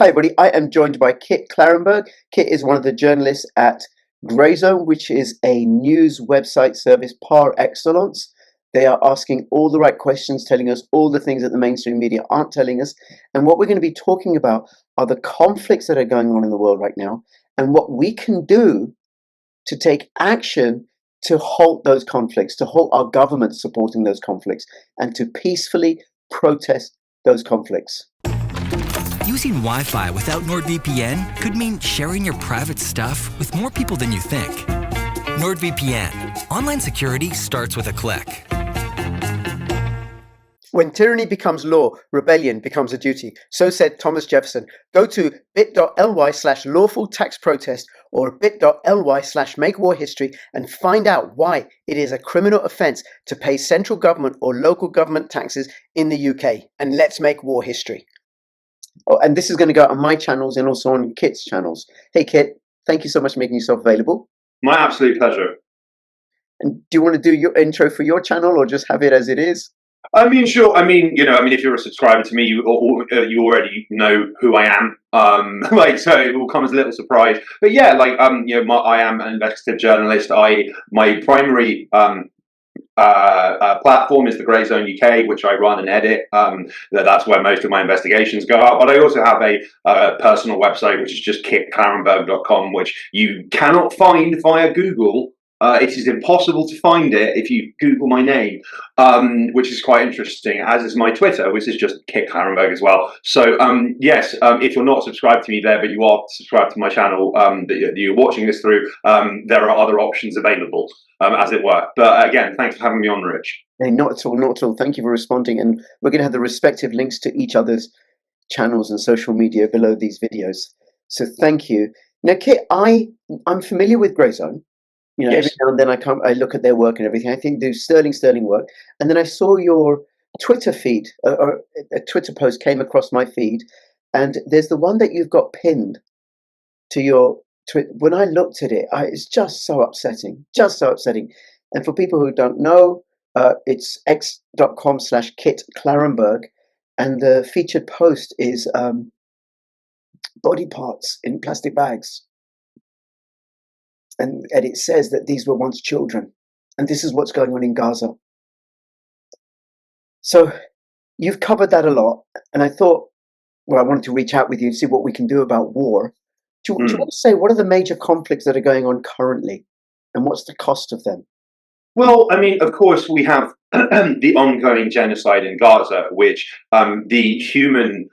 Hi, everybody. I am joined by Kit Clarenberg. Kit is one of the journalists at Grayzone, which is a news website service par excellence. They are asking all the right questions, telling us all the things that the mainstream media aren't telling us. And what we're going to be talking about are the conflicts that are going on in the world right now and what we can do to take action to halt those conflicts, to halt our government supporting those conflicts, and to peacefully protest those conflicts. Using Wi-Fi without NordVPN could mean sharing your private stuff with more people than you think. NordVPN. Online security starts with a click. When tyranny becomes law, rebellion becomes a duty. So said Thomas Jefferson. Go to bit.ly/lawful tax protest or bit.ly/make war history and find out why it is a criminal offence to pay central government or local government taxes in the UK. And let's make war history. Oh, and this is going to go on my channels and also on Kit's channels. Hey, Kit, thank you so much for making yourself available. My absolute pleasure. And do you want to do your intro for your channel or just have it as it is? I mean, sure. If you're a subscriber to me, you already know who I am. So it will come as a little surprise. But yeah, I am an investigative journalist. My primary platform is the Grayzone UK, which I run and edit. That's where most of my investigations go out. But I also have a personal website, which is just kitclarenberg.com, which you cannot find via Google. It is impossible to find it if you Google my name, which is quite interesting, as is my Twitter, which is just Kit Clarenberg as well. So, yes, if you're not subscribed to me there, but you are subscribed to my channel that you're watching this through, there are other options available, as it were. But again, thanks for having me on, Rich. Hey, not at all, not at all. Thank you for responding. And we're going to have the respective links to each other's channels and social media below these videos. So thank you. Now, Kit, I'm familiar with Grayzone. You know, Yes. Every now and then I look at their work and everything. I think they do sterling work. And then I saw your Twitter feed, or a Twitter post came across my feed, and there's the one that you've got pinned to your Twitter. When I looked at it, it's just so upsetting, just so upsetting. And for people who don't know, it's x.com/Kit Clarenberg, and the featured post is body parts in plastic bags. And it says that these were once children, and this is what's going on in Gaza. So you've covered that a lot, and I thought, well, I wanted to reach out with you and see what we can do about war. Do you want to say, what are the major conflicts that are going on currently, and what's the cost of them? Well, I mean, of course, we have the ongoing genocide in Gaza, which the human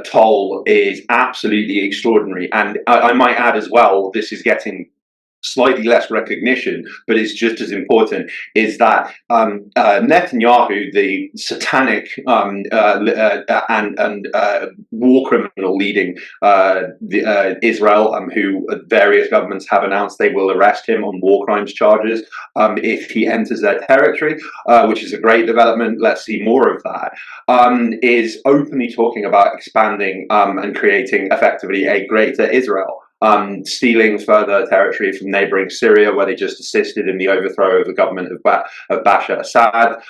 toll is absolutely extraordinary. And I might add as well, this is getting slightly less recognition, but it's just as important, is that Netanyahu, the satanic and war criminal leading Israel, who various governments have announced they will arrest him on war crimes charges if he enters their territory, which is a great development. Let's see more of that. Is openly talking about expanding and creating effectively a greater Israel. Stealing further territory from neighboring Syria, where they just assisted in the overthrow of the government of Bashar Assad,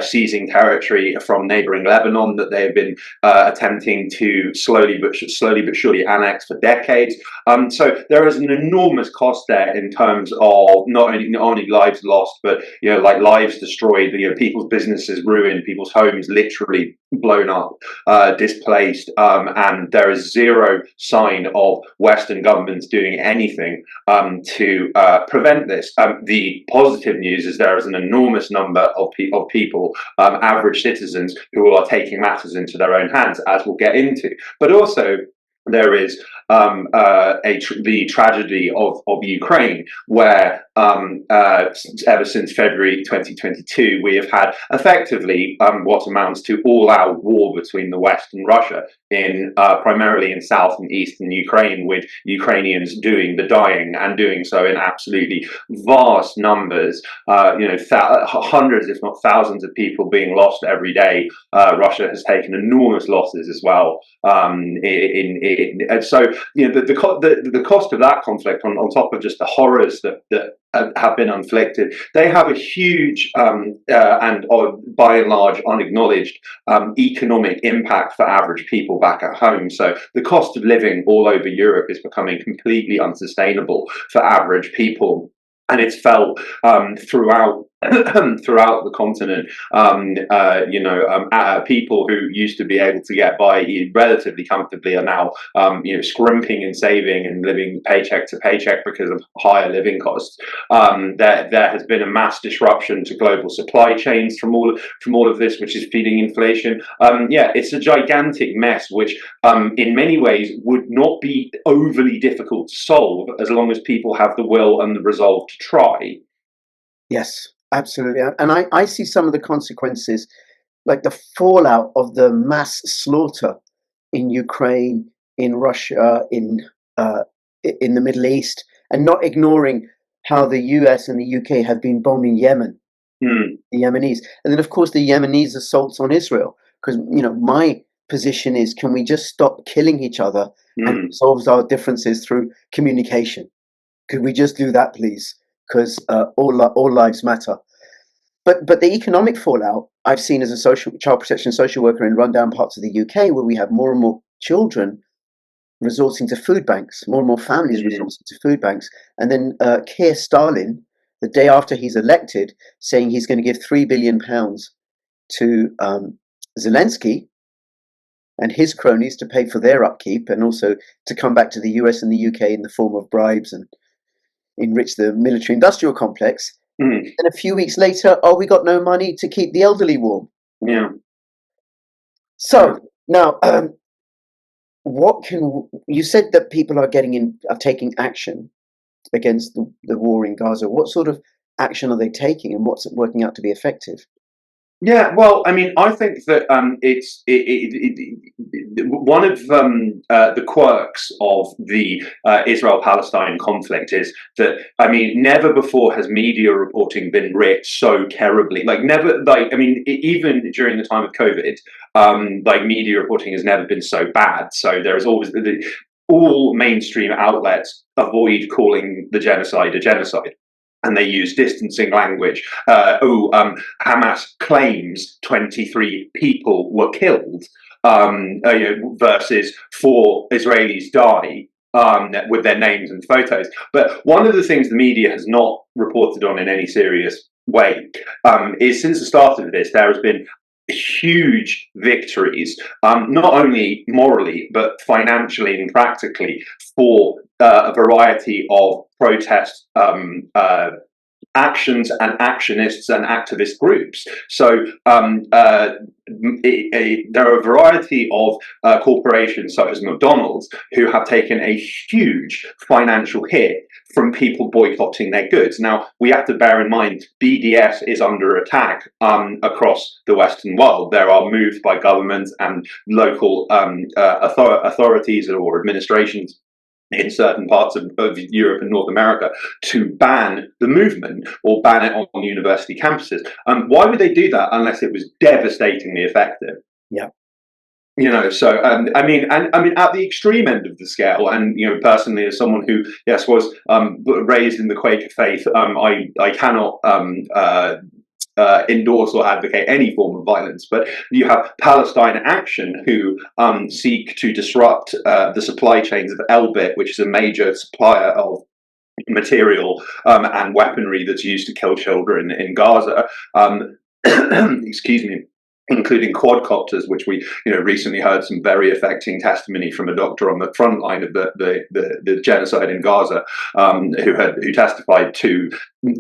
seizing territory from neighboring Lebanon that they have been attempting to slowly but surely annex for decades. So there is an enormous cost there in terms of not only lives lost, but lives destroyed, people's businesses ruined, people's homes literally blown up, displaced, and there is zero sign of Western governments doing anything to prevent this. The positive news is there is an enormous number of people, average citizens, who are taking matters into their own hands, as we'll get into. But also, there is the tragedy of Ukraine, where ever since February 2022, we have had effectively what amounts to all-out war between the West and Russia, primarily in South and Eastern Ukraine, with Ukrainians doing the dying and doing so in absolutely vast numbers. Hundreds, if not thousands, of people being lost every day. Russia has taken enormous losses as well. So the cost of that conflict, on top of just the horrors that have been inflicted, they have a huge and by and large unacknowledged economic impact for average people back at home. So the cost of living all over Europe is becoming completely unsustainable for average people. And it's felt throughout throughout the continent. People who used to be able to get by relatively comfortably are now scrimping and saving and living paycheck to paycheck because of higher living costs. There has been a mass disruption to global supply chains from all of this, which is feeding inflation. It's a gigantic mess, which in many ways would not be overly difficult to solve as long as people have the will and the resolve to try. Yes, absolutely. And I see some of the consequences, like the fallout of the mass slaughter in Ukraine, in Russia, in the Middle East, and not ignoring how the US and the UK have been bombing Yemen, the Yemenis. And then, of course, the Yemenis' assaults on Israel. Because, my position is, can we just stop killing each other and resolve our differences through communication? Could we just do that, please? Because all lives matter. But the economic fallout I've seen as a child protection social worker in rundown parts of the UK, where we have more and more children resorting to food banks, more and more families resorting to food banks. And then Keir Starmer, the day after he's elected, saying he's going to give £3 billion to Zelensky and his cronies to pay for their upkeep, and also to come back to the US and the UK in the form of bribes and enrich the military-industrial complex. And a few weeks later, we got no money to keep the elderly warm. Yeah. So now, you said that people are taking action against the war in Gaza. What sort of action are they taking, and what's working out to be effective? Yeah, well, I mean, I think that one of the quirks of the Israel-Palestine conflict is that, I mean, never before has media reporting been writ so terribly. Even during the time of COVID, media reporting has never been so bad. So there is always all mainstream outlets avoid calling the genocide a genocide. And they use distancing language. Hamas claims 23 people were killed, versus 4 Israelis die, with their names and photos. But one of the things the media has not reported on in any serious way is, since the start of this, there has been huge victories, not only morally, but financially and practically, for a variety of protest actions and actionists and activist groups. So there are a variety of corporations such as McDonald's who have taken a huge financial hit from people boycotting their goods. Now, we have to bear in mind, BDS is under attack across the Western world. There are moves by governments and local authorities or administrations in certain parts of Europe and North America to ban the movement or ban it on university campuses. Why would they do that unless it was devastatingly effective? Yeah. So I mean, at the extreme end of the scale, and personally, as someone who, yes, was raised in the Quaker faith, I cannot endorse or advocate any form of violence, but you have Palestine Action, who seek to disrupt the supply chains of Elbit, which is a major supplier of material and weaponry that's used to kill children in Gaza. Excuse me. Including quadcopters, which we recently heard some very affecting testimony from a doctor on the front line of the genocide in Gaza, who testified to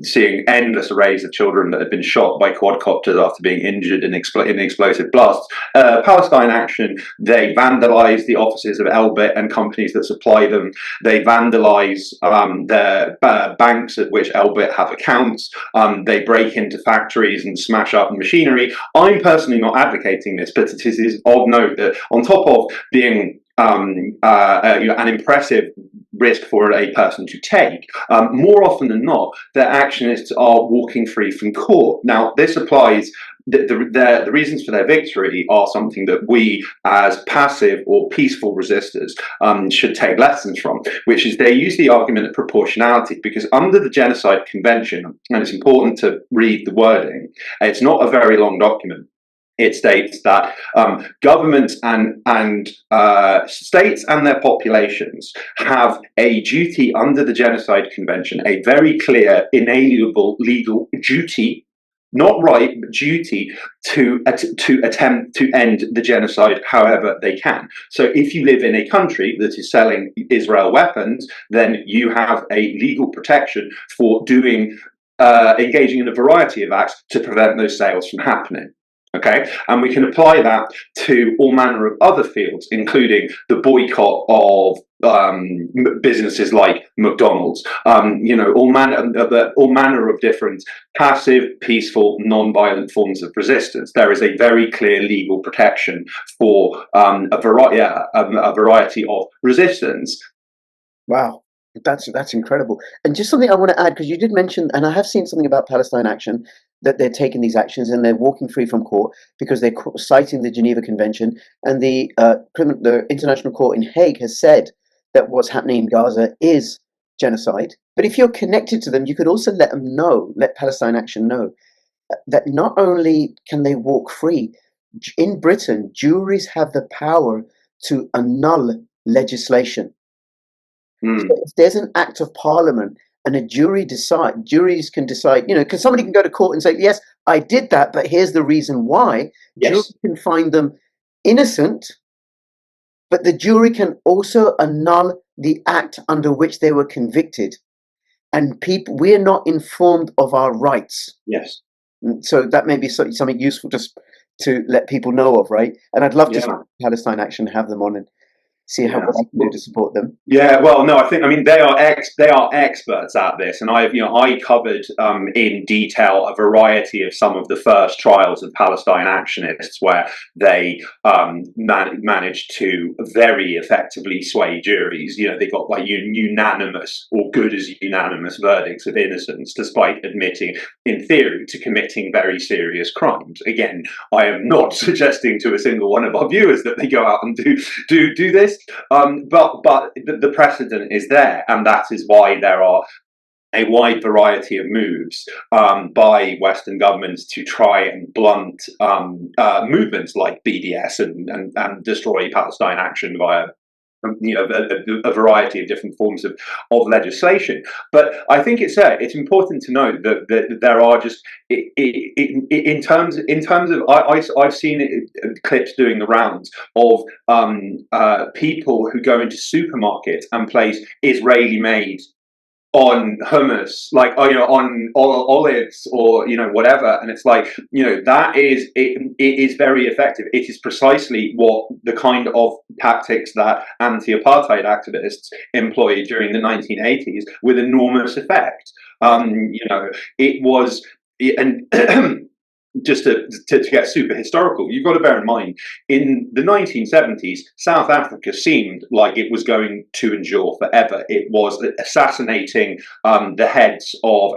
seeing endless arrays of children that had been shot by quadcopters after being injured in explosive blasts. Palestine Action, they vandalize the offices of Elbit and companies that supply them. They vandalize their banks at which Elbit have accounts. They break into factories and smash up machinery. I'm personally not advocating this, but it is of note that on top of being an impressive risk for a person to take, more often than not, their actionists are walking free from court. Now, this applies the reasons for their victory are something that we, as passive or peaceful resistors, should take lessons from, which is they use the argument of proportionality, because under the Genocide Convention, and it's important to read the wording, it's not a very long document. It states that governments and states and their populations have a duty under the Genocide Convention, a very clear, inalienable legal duty, not right, but duty to attempt to end the genocide however they can. So if you live in a country that is selling Israel weapons, then you have a legal protection for engaging in a variety of acts to prevent those sales from happening. Okay, and we can apply that to all manner of other fields, including the boycott of businesses like McDonald's. All manner of different passive, peaceful, non-violent forms of resistance. There is a very clear legal protection for a variety of resistance. Wow, that's incredible. And just something I want to add, because you did mention, and I have seen something about Palestine Action, that they're taking these actions and they're walking free from court because they're citing the Geneva Convention, and the International Court in Hague has said that what's happening in Gaza is genocide. But if you're connected to them, you could also let Palestine Action know that not only can they walk free, in Britain, juries have the power to annul legislation. So if there's an act of parliament and juries can decide, because somebody can go to court and say, yes, I did that, but here's the reason why. Yes. Juries can find them innocent, but the jury can also annul the act under which they were convicted. And we're not informed of our rights. Yes. So that may be something useful just to let people know of, right? And I'd love to see Palestine Action have them on and see what I can do to support them. Yeah, well, no, I mean they are experts at this, and I covered in detail a variety of some of the first trials of Palestine Actionists where they managed to very effectively sway juries. They got like unanimous or good as unanimous verdicts of innocence, despite admitting, in theory, to committing very serious crimes. Again, I am not suggesting to a single one of our viewers that they go out and do this. But the precedent is there, and that is why there are a wide variety of moves by Western governments to try and blunt movements like BDS and destroy Palestine Action via a variety of different forms of legislation. But I think it's important to note that there are just in terms of I've seen clips doing the rounds of people who go into supermarkets and place Israeli made on hummus, like on olives or whatever, and it's like that is it is very effective. It is precisely what the kind of tactics that anti-apartheid activists employed during the 1980s with enormous effect. It was and just to get super historical, you've got to bear in mind, in the 1970s, South Africa seemed like it was going to endure forever. It was assassinating the heads of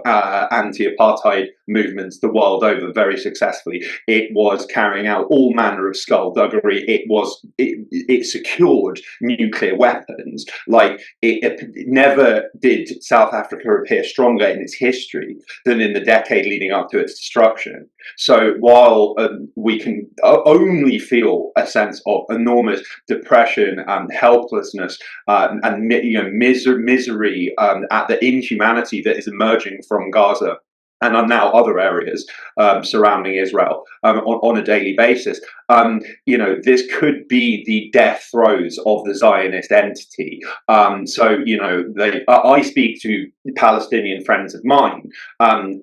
anti-apartheid movements the world over very successfully. It was carrying out all manner of skullduggery. It secured nuclear weapons. Like it never did South Africa appear stronger in its history than in the decade leading up to its destruction. So while we can only feel a sense of enormous depression and helplessness and misery at the inhumanity that is emerging from Gaza and now other areas surrounding Israel on a daily basis, this could be the death throes of the Zionist entity. I speak to Palestinian friends of mine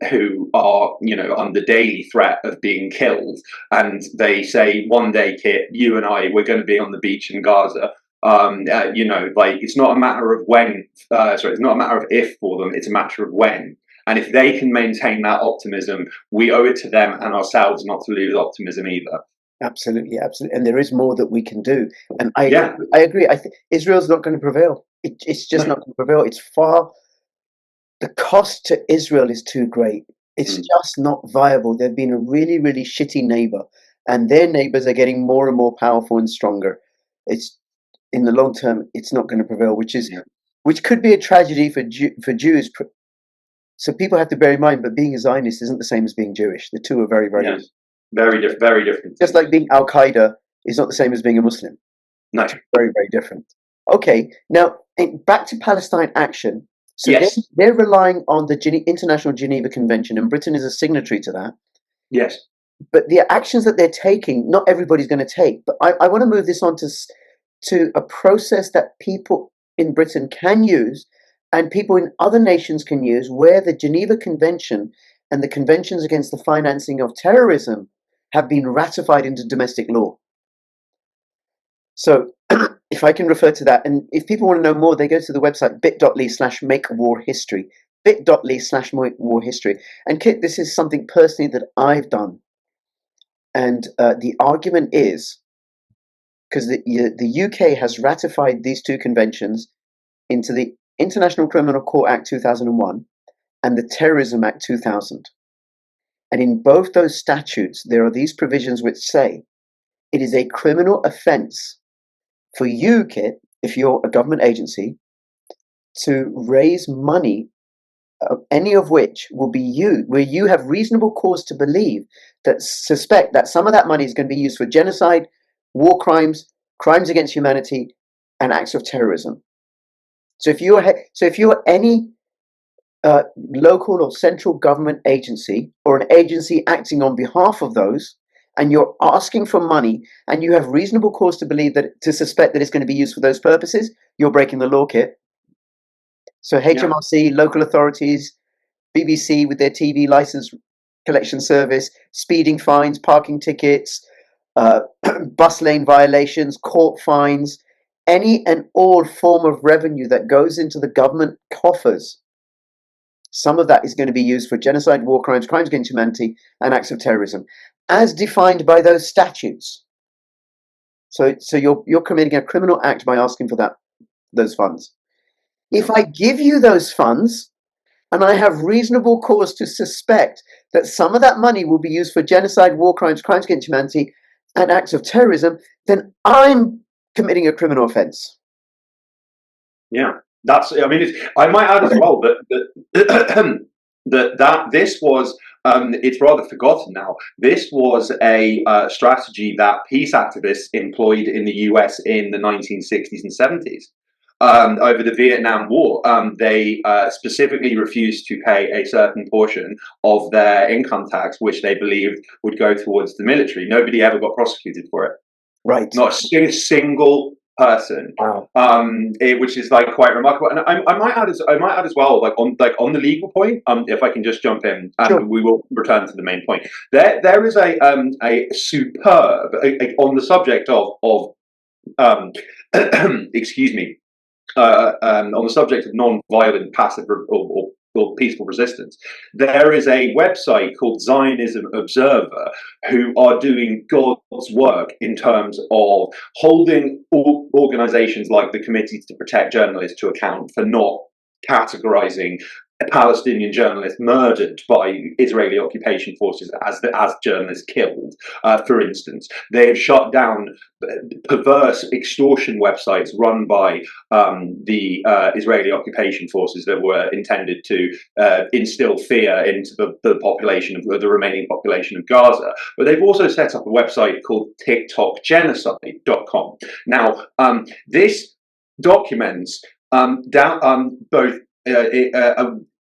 who are, under daily threat of being killed, and they say, one day, Kit, you and we're going to be on the beach in Gaza. It's not a matter of when. It's not a matter of if for them. It's a matter of when. And if they can maintain that optimism, we owe it to them and ourselves not to lose optimism either. Absolutely. And there is more that we can do. And I agree. I think Israel's not going to prevail. It's just not going to prevail. The cost to Israel is too great. It's just not viable. They've been a really, really shitty neighbor, and their neighbors are getting more and more powerful and stronger. It's in the long term, it's not going to prevail, which could be a tragedy for Jews. So people have to bear in mind, but being a Zionist isn't the same as being Jewish. The two are very, very Yes. Very different. Very different. just like being Al Qaeda is not the same as being a Muslim. No. Very, very different. Okay, now back to Palestine Action. So Yes. they're relying on the International Geneva Convention, and Britain is a signatory to that. Yes. But the actions that they're taking, not everybody's going to take. But I want to move this on to a process that people in Britain can use and people in other nations can use, where the Geneva Convention and the Conventions Against the Financing of Terrorism have been ratified into domestic law. So if I can refer to that, and if people want to know more, they go to the website bit.ly/makewarhistory, bit.ly/makewarhistory. And Kit, this is something personally that I've done. And the argument is, because the UK has ratified these two conventions into the International Criminal Court Act 2001 and the Terrorism Act 2000. And in both those statutes, there are these provisions which say it is a criminal offence for you, Kit, if you're a government agency, to raise money, any of which will be used, where you have reasonable cause to believe suspect that some of that money is going to be used for genocide, war crimes, crimes against humanity, and acts of terrorism. So if you're any local or central government agency or an agency acting on behalf of those, and you're asking for money, and you have reasonable cause to suspect that it's going to be used for those purposes, you're breaking the law, Kit. So HMRC, local authorities, BBC with their TV license collection service, speeding fines, parking tickets, bus lane violations, court fines, any and all form of revenue that goes into the government coffers, some of that is going to be used for genocide, war crimes, crimes against humanity, and acts of terrorism, as defined by those statutes. So you're committing a criminal act by asking for those funds. If I give you those funds, and I have reasonable cause to suspect that some of that money will be used for genocide, war crimes, crimes against humanity, and acts of terrorism, then I'm committing a criminal offence. Yeah, that's. I mean, I might add as well that this was. It's rather forgotten now. This was a strategy that peace activists employed in the US in the 1960s and 70s. Over the Vietnam War, they specifically refused to pay a certain portion of their income tax, which they believed would go towards the military. Nobody ever got prosecuted for it. Right. Not a single person. Wow. Which is like quite remarkable. And I might add as well, like on the legal point, if I can just jump in, and Sure. we will return to the main point. There is a superb on the subject of excuse me. On the subject of non-violent, passive, or peaceful resistance, there is a website called Zionism Observer who are doing God's work in terms of holding organizations like the Committee to Protect Journalists to account for not categorizing Palestinian journalists murdered by Israeli occupation forces as journalists killed. For instance, they have shut down perverse extortion websites run by the Israeli occupation forces that were intended to instill fear into the population of the remaining population of Gaza. But they've also set up a website called TikTokGenocide.com. Now, this documents both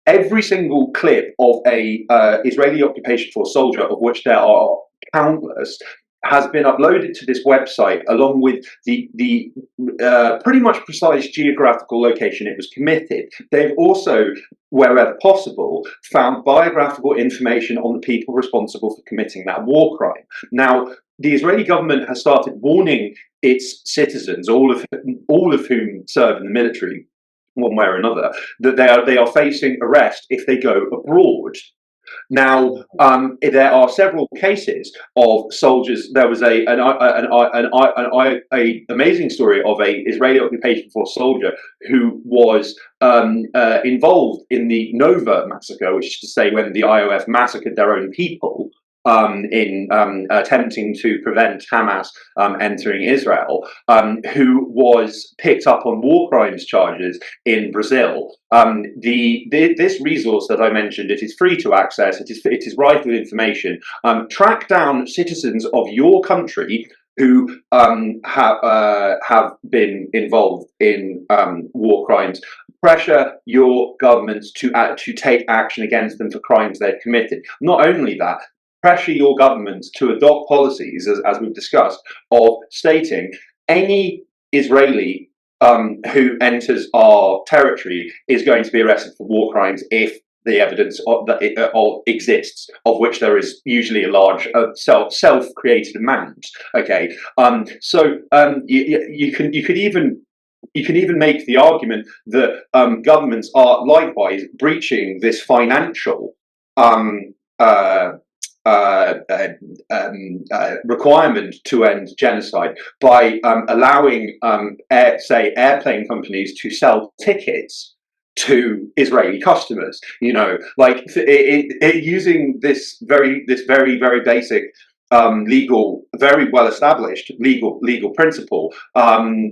every single clip of a Israeli occupation force soldier, of which there are countless, has been uploaded to this website along with the pretty much precise geographical location it was committed. They've also, wherever possible, found biographical information on the people responsible for committing that war crime. Now, the Israeli government has started warning its citizens, all of whom serve in the military, one way or another, that they are facing arrest if they go abroad Now, there are several cases of soldiers. There was an amazing story of a Israeli occupation force soldier who was involved in the Nova massacre, which is to say, when the IOF massacred their own people. In attempting to prevent Hamas entering Israel, who was picked up on war crimes charges in Brazil. This resource that I mentioned, it is free to access. It is rife with information. Track down citizens of your country who have been involved in war crimes. Pressure your governments to take action against them for crimes they've committed. Not only that, pressure your governments to adopt policies, as we've discussed, of stating any Israeli who enters our territory is going to be arrested for war crimes if the evidence exists, of which there is usually a large self-created amount. Okay, you could even make the argument that governments are likewise breaching this financial requirement to end genocide by allowing, airplane companies to sell tickets to Israeli customers. Using this very basic legal, very well established legal principle,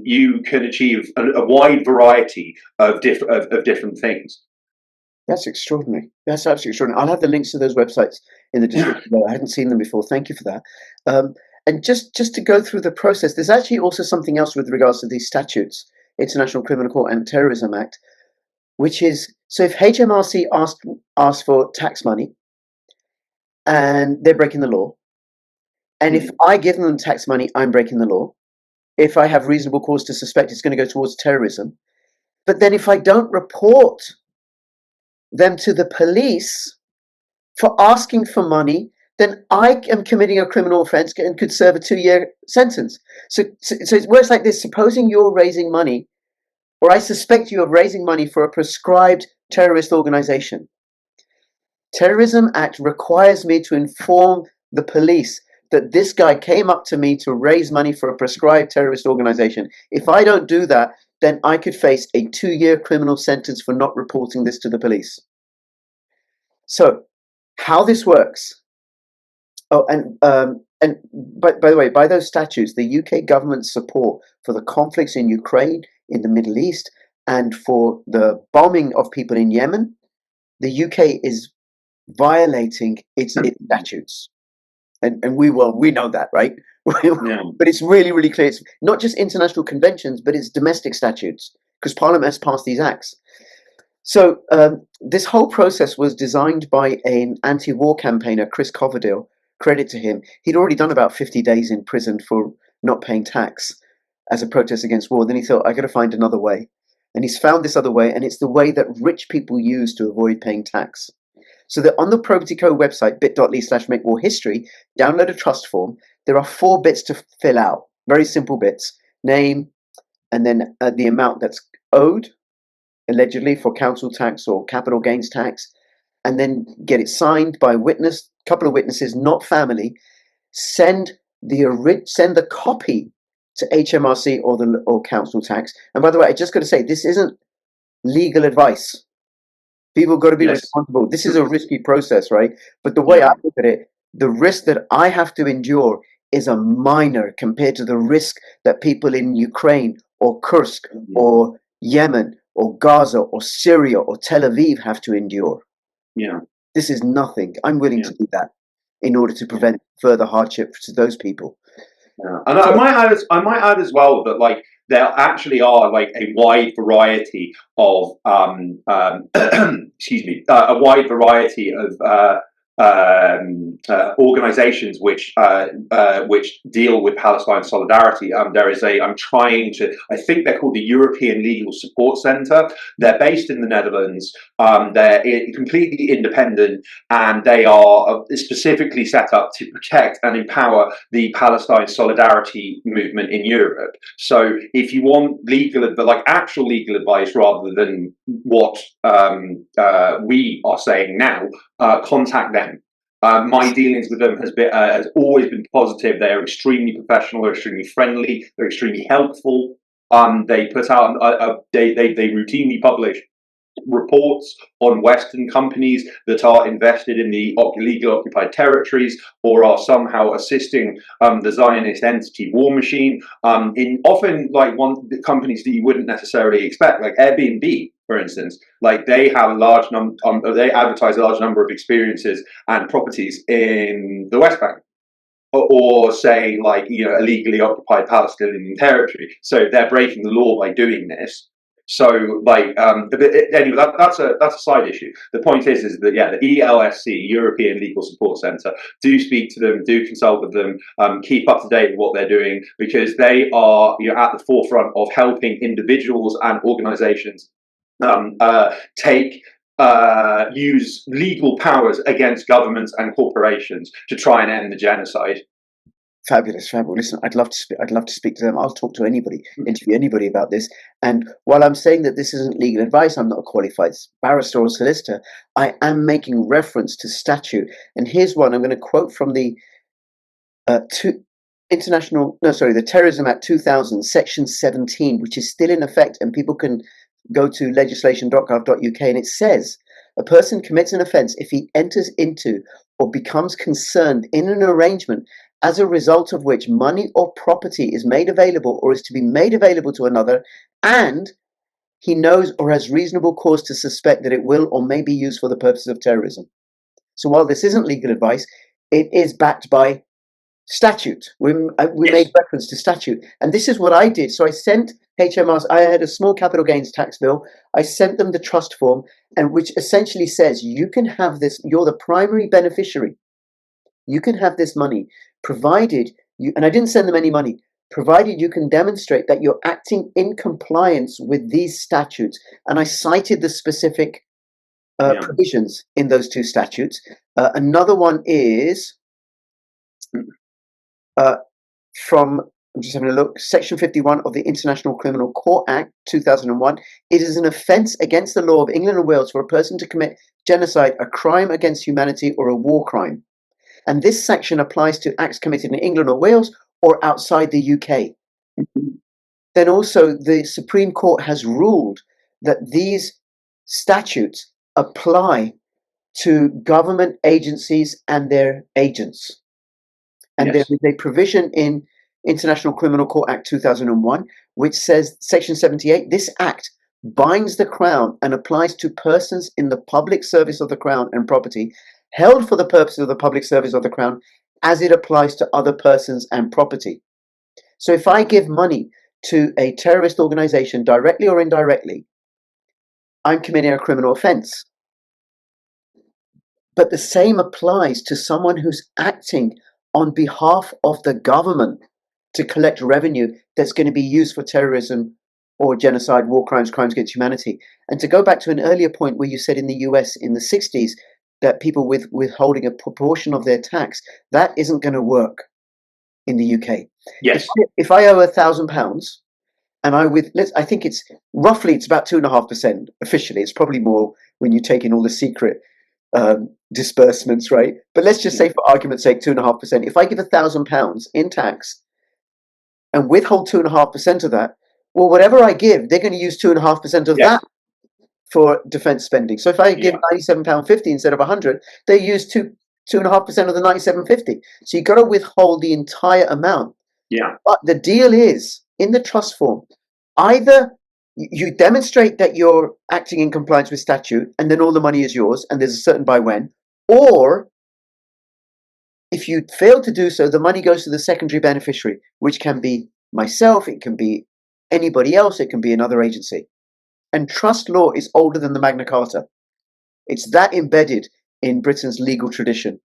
you can achieve a wide variety of different things. That's extraordinary. That's absolutely extraordinary. I'll have the links to those websites in the description below. I hadn't seen them before. Thank you for that. And just to go through the process, there's actually also something else with regards to these statutes, International Criminal Court and Terrorism Act, which is, so if HMRC asks for tax money and they're breaking the law, and if I give them tax money, I'm breaking the law. If I have reasonable cause to suspect it's going to go towards terrorism. But then if I don't report them to the police for asking for money, then I am committing a criminal offense and could serve a 2-year sentence. So it works like this. Supposing you're raising money, or I suspect you of raising money for a prescribed terrorist organization. Terrorism Act requires me to inform the police that this guy came up to me to raise money for a prescribed terrorist organization. If I don't do that, then I could face a 2-year criminal sentence for not reporting this to the police. So, how this works? Oh, and by the way, by those statutes, the UK government's support for the conflicts in Ukraine, in the Middle East, and for the bombing of people in Yemen, the UK is violating its statutes. And we know that, right? Yeah. But it's really clear. It's not just international conventions, but it's domestic statutes, because Parliament has passed these acts. So this whole process was designed by an anti-war campaigner, Chris Coverdale. Credit to him. He'd already done about 50 days in prison for not paying tax as a protest against war. Then he thought, I got to find another way. And he's found this other way, and it's the way that rich people use to avoid paying tax. So that on the Probity Code website, bit.ly/makewarhistory, download a trust form. There are 4 bits to fill out. Very simple bits. Name, and then the amount that's owed, allegedly for council tax or capital gains tax, and then get it signed by a witness, couple of witnesses, not family. Send the copy to HMRC or council tax. And by the way, I just got to say, this isn't legal advice. People got to be responsible. This is a risky process, right? But the way I look at it, the risk that I have to endure is a minor compared to the risk that people in Ukraine or Kursk or Yemen or Gaza or Syria or Tel Aviv have to endure. Yeah. This is nothing. I'm willing to do that in order to prevent further hardship to those people. Yeah. And I might add as well that there actually are a wide variety of a wide variety of organizations which deal with Palestine solidarity. I think they're called the European Legal Support Center. They're based in the Netherlands. They're completely independent, and they are specifically set up to protect and empower the Palestine solidarity movement in Europe. So if you want actual legal advice rather than what we are saying now, contact them. My dealings with them has always been positive. They're extremely professional. They're extremely friendly. They're extremely helpful. They put out they routinely publish reports on Western companies that are invested in the illegal occupied territories or are somehow assisting the Zionist entity War Machine in often companies that you wouldn't necessarily expect, like Airbnb, for instance. Like they have they advertise a large number of experiences and properties in the West Bank, or say illegally occupied Palestinian territory. So they're breaking the law by doing this. So anyway, that's a side issue. The point is that the ELSC, European Legal Support Centre, do speak to them, do consult with them, keep up to date with what they're doing, because they are at the forefront of helping individuals and organisations use legal powers against governments and corporations to try and end the genocide. Fabulous. Listen, I'd love to speak to them. I'll talk to anybody, interview anybody about this. And while I'm saying that this isn't legal advice, I'm not a qualified barrister or solicitor, I am making reference to statute. And here's one I'm going to quote from the the Terrorism Act 2000, Section 17, which is still in effect, and people can go to legislation.gov.uk, and it says, a person commits an offence if he enters into or becomes concerned in an arrangement as a result of which money or property is made available or is to be made available to another, and he knows or has reasonable cause to suspect that it will or may be used for the purposes of terrorism. So while this isn't legal advice, it is backed by statute. We made reference to statute. And this is what I did. So I sent HMRC, I had a small capital gains tax bill. I sent them the trust form, and which essentially says you can have this, you're the primary beneficiary. You can have this money, provided you, and I didn't send them any money, provided you can demonstrate that you're acting in compliance with these statutes. And I cited the specific provisions in those two statutes. Another one is from, I'm just having a look, Section 51 of the International Criminal Court Act 2001. It is an offence against the law of England and Wales for a person to commit genocide, a crime against humanity, or a war crime. And this section applies to acts committed in England or Wales or outside the UK. Then also the Supreme Court has ruled that these statutes apply to government agencies and their agents. And there is a provision in International Criminal Court Act 2001, which says, Section 78, this act binds the Crown and applies to persons in the public service of the Crown and property held for the purpose of the public service of the Crown, as it applies to other persons and property. So if I give money to a terrorist organization, directly or indirectly, I'm committing a criminal offense. But the same applies to someone who's acting on behalf of the government to collect revenue that's going to be used for terrorism or genocide, war crimes, crimes against humanity. And to go back to an earlier point where you said in the US in the 60s, that people withholding a proportion of their tax, that isn't going to work in the UK. Yes. If I owe £1,000 and I think it's roughly, it's about 2.5% officially. It's probably more when you take in all the secret disbursements, right? But let's just say, for argument's sake, 2.5%. If I give £1,000 in tax and withhold 2.5% of that, well, whatever I give, they're going to use 2.5% of that for defence spending. So if I give £97.50 instead of 100, they use 2.5% of the £97.50. So you've got to withhold the entire amount. Yeah. But the deal is, in the trust form, either you demonstrate that you're acting in compliance with statute, and then all the money is yours, and there's a certain by when, or if you fail to do so, the money goes to the secondary beneficiary, which can be myself, it can be anybody else, it can be another agency. And trust law is older than the Magna Carta. It's that embedded in Britain's legal tradition.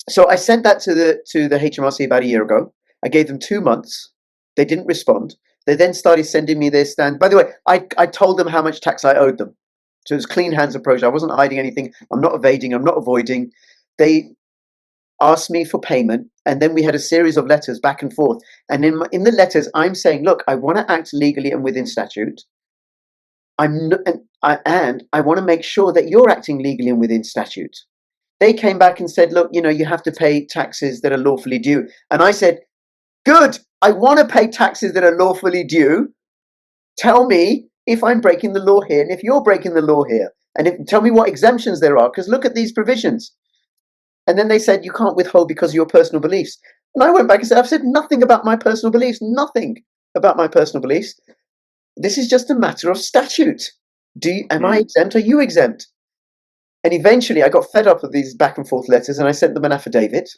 So I sent that to the HMRC about a year ago. I gave them 2 months. They didn't respond. They then started sending me this stand. By the way, I told them how much tax I owed them. So it was clean hands approach. I wasn't hiding anything. I'm not evading. I'm not avoiding. They asked me for payment, and then we had a series of letters back and forth. And in the letters, I'm saying, look, I want to act legally and within statute. And I want to make sure that you're acting legally and within statute. They came back and said, look, you have to pay taxes that are lawfully due. And I said, good, I want to pay taxes that are lawfully due. Tell me if I'm breaking the law here and if you're breaking the law here. And tell me what exemptions there are, because look at these provisions. And then they said, you can't withhold because of your personal beliefs. And I went back and said, I've said nothing about my personal beliefs, nothing about my personal beliefs. This is just a matter of statute. Am I exempt? Are you exempt? And eventually I got fed up with these back and forth letters, and I sent them an affidavit,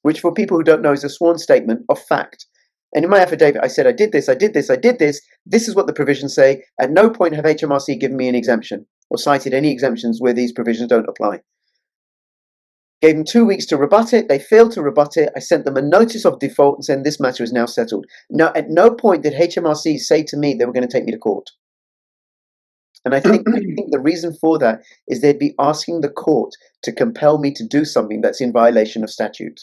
which for people who don't know is a sworn statement of fact. And in my affidavit, I said, I did this, I did this, I did this. This is what the provisions say. At no point have HMRC given me an exemption or cited any exemptions where these provisions don't apply. Gave them 2 weeks to rebut it. They failed to rebut it. I sent them a notice of default and said, this matter is now settled. Now, at no point did HMRC say to me they were going to take me to court. And I think the reason for that is they'd be asking the court to compel me to do something that's in violation of statute.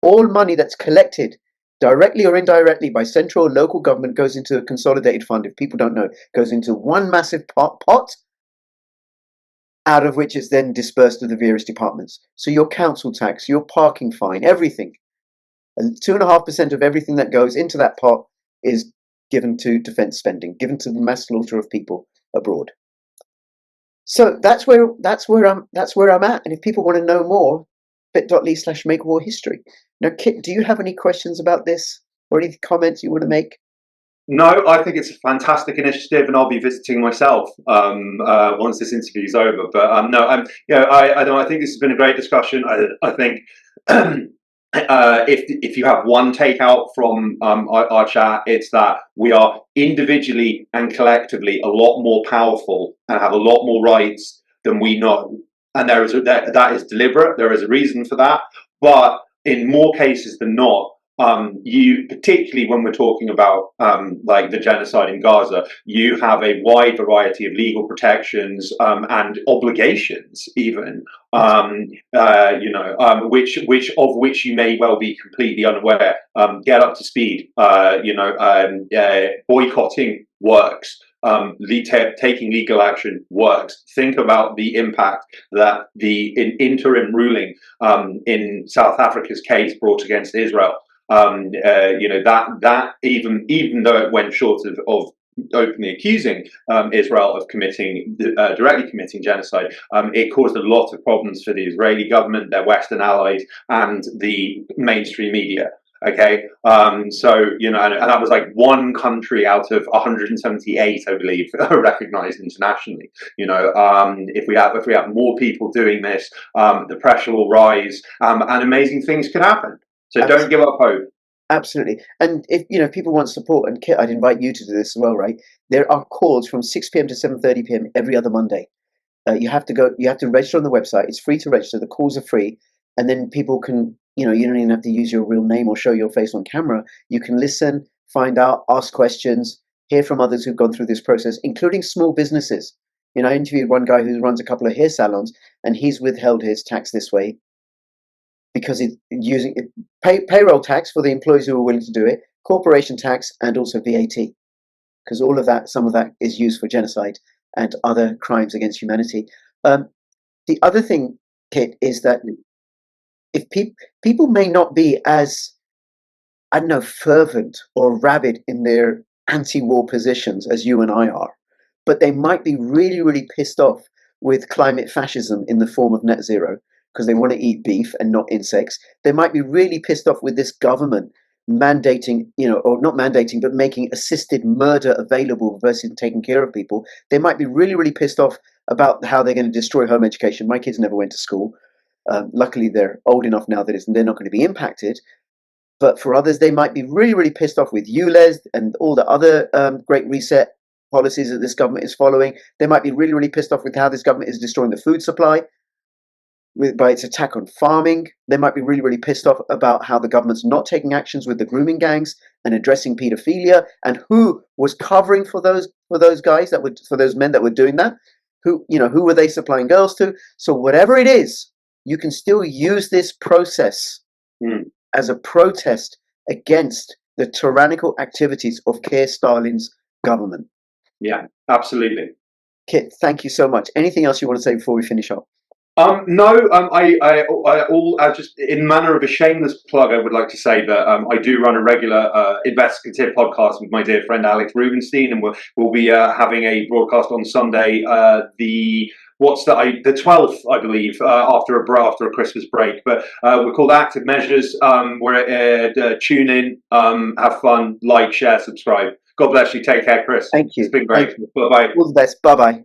All money that's collected directly or indirectly by central or local government goes into a consolidated fund. If people don't know, goes into one massive pot, out of which is then dispersed to the various departments. So your council tax, your parking fine, everything, and 2.5% of everything that goes into that pot is given to defence spending, given to the mass slaughter of people abroad. So that's where I'm at. And if people want to know more, bit.ly/makewarhistory. Now, Kit, do you have any questions about this or any comments you want to make? No, I think it's a fantastic initiative, and I'll be visiting myself once this interview is over. But no, I think this has been a great discussion. I think if you have one takeout from our chat, it's that we are individually and collectively a lot more powerful and have a lot more rights than we know. And that is deliberate. There is a reason for that. But in more cases than not, particularly when we're talking about like the genocide in Gaza, you have a wide variety of legal protections and obligations, even which you may well be completely unaware. Get up to speed. Boycotting works. Taking legal action works. Think about the impact that the interim ruling in South Africa's case brought against Israel. That even though it went short of openly accusing Israel of directly committing genocide, it caused a lot of problems for the Israeli government, their Western allies, and the mainstream media. Okay, and that was like one country out of 178, I believe, recognized internationally. If we have more people doing this, the pressure will rise, and amazing things can happen. So don't give up hope. Absolutely. And if people want support, and Kit, I'd invite you to do this as well, right? There are calls from 6 p.m. to 7:30 p.m. every other Monday. You have to register on the website. It's free to register. The calls are free. And then people can, you don't even have to use your real name or show your face on camera. You can listen, find out, ask questions, hear from others who've gone through this process, including small businesses. I interviewed one guy who runs a couple of hair salons, and he's withheld his tax this way because he's using payroll tax for the employees who are willing to do it, corporation tax, and also VAT, because some of that is used for genocide and other crimes against humanity. The other thing, Kit, is that if people may not be as, I don't know, fervent or rabid in their anti-war positions as you and I are, but they might be really, really pissed off with climate fascism in the form of net zero because they want to eat beef and not insects. They might be really pissed off with this government mandating, or not mandating, but making assisted murder available versus taking care of people. They might be really, really pissed off about how they're going to destroy home education. My kids never went to school. Luckily, they're old enough now that they're not going to be impacted. But for others, they might be really, really pissed off with ULEZ and all the other Great Reset policies that this government is following. They might be really, really pissed off with how this government is destroying the food supply by its attack on farming. They might be really, really pissed off about how the government's not taking actions with the grooming gangs and addressing paedophilia, and who was covering for those guys for those men that were doing that. Who were they supplying girls to? So whatever it is, you can still use this process as a protest against the tyrannical activities of Keir Starmer's government. Yeah, absolutely. Kit, thank you so much. Anything else you want to say before we finish up? No, I just, in manner of a shameless plug, I would like to say that I do run a regular investigative podcast with my dear friend Alex Rubenstein, and we'll be having a broadcast on Sunday, the 12th, I believe, after a Christmas break. But we're called Active Measures. Tune in, have fun, like, share, subscribe. God bless you. Take care, Chris. Thank you. It's been great. Bye bye. All the best. Bye bye.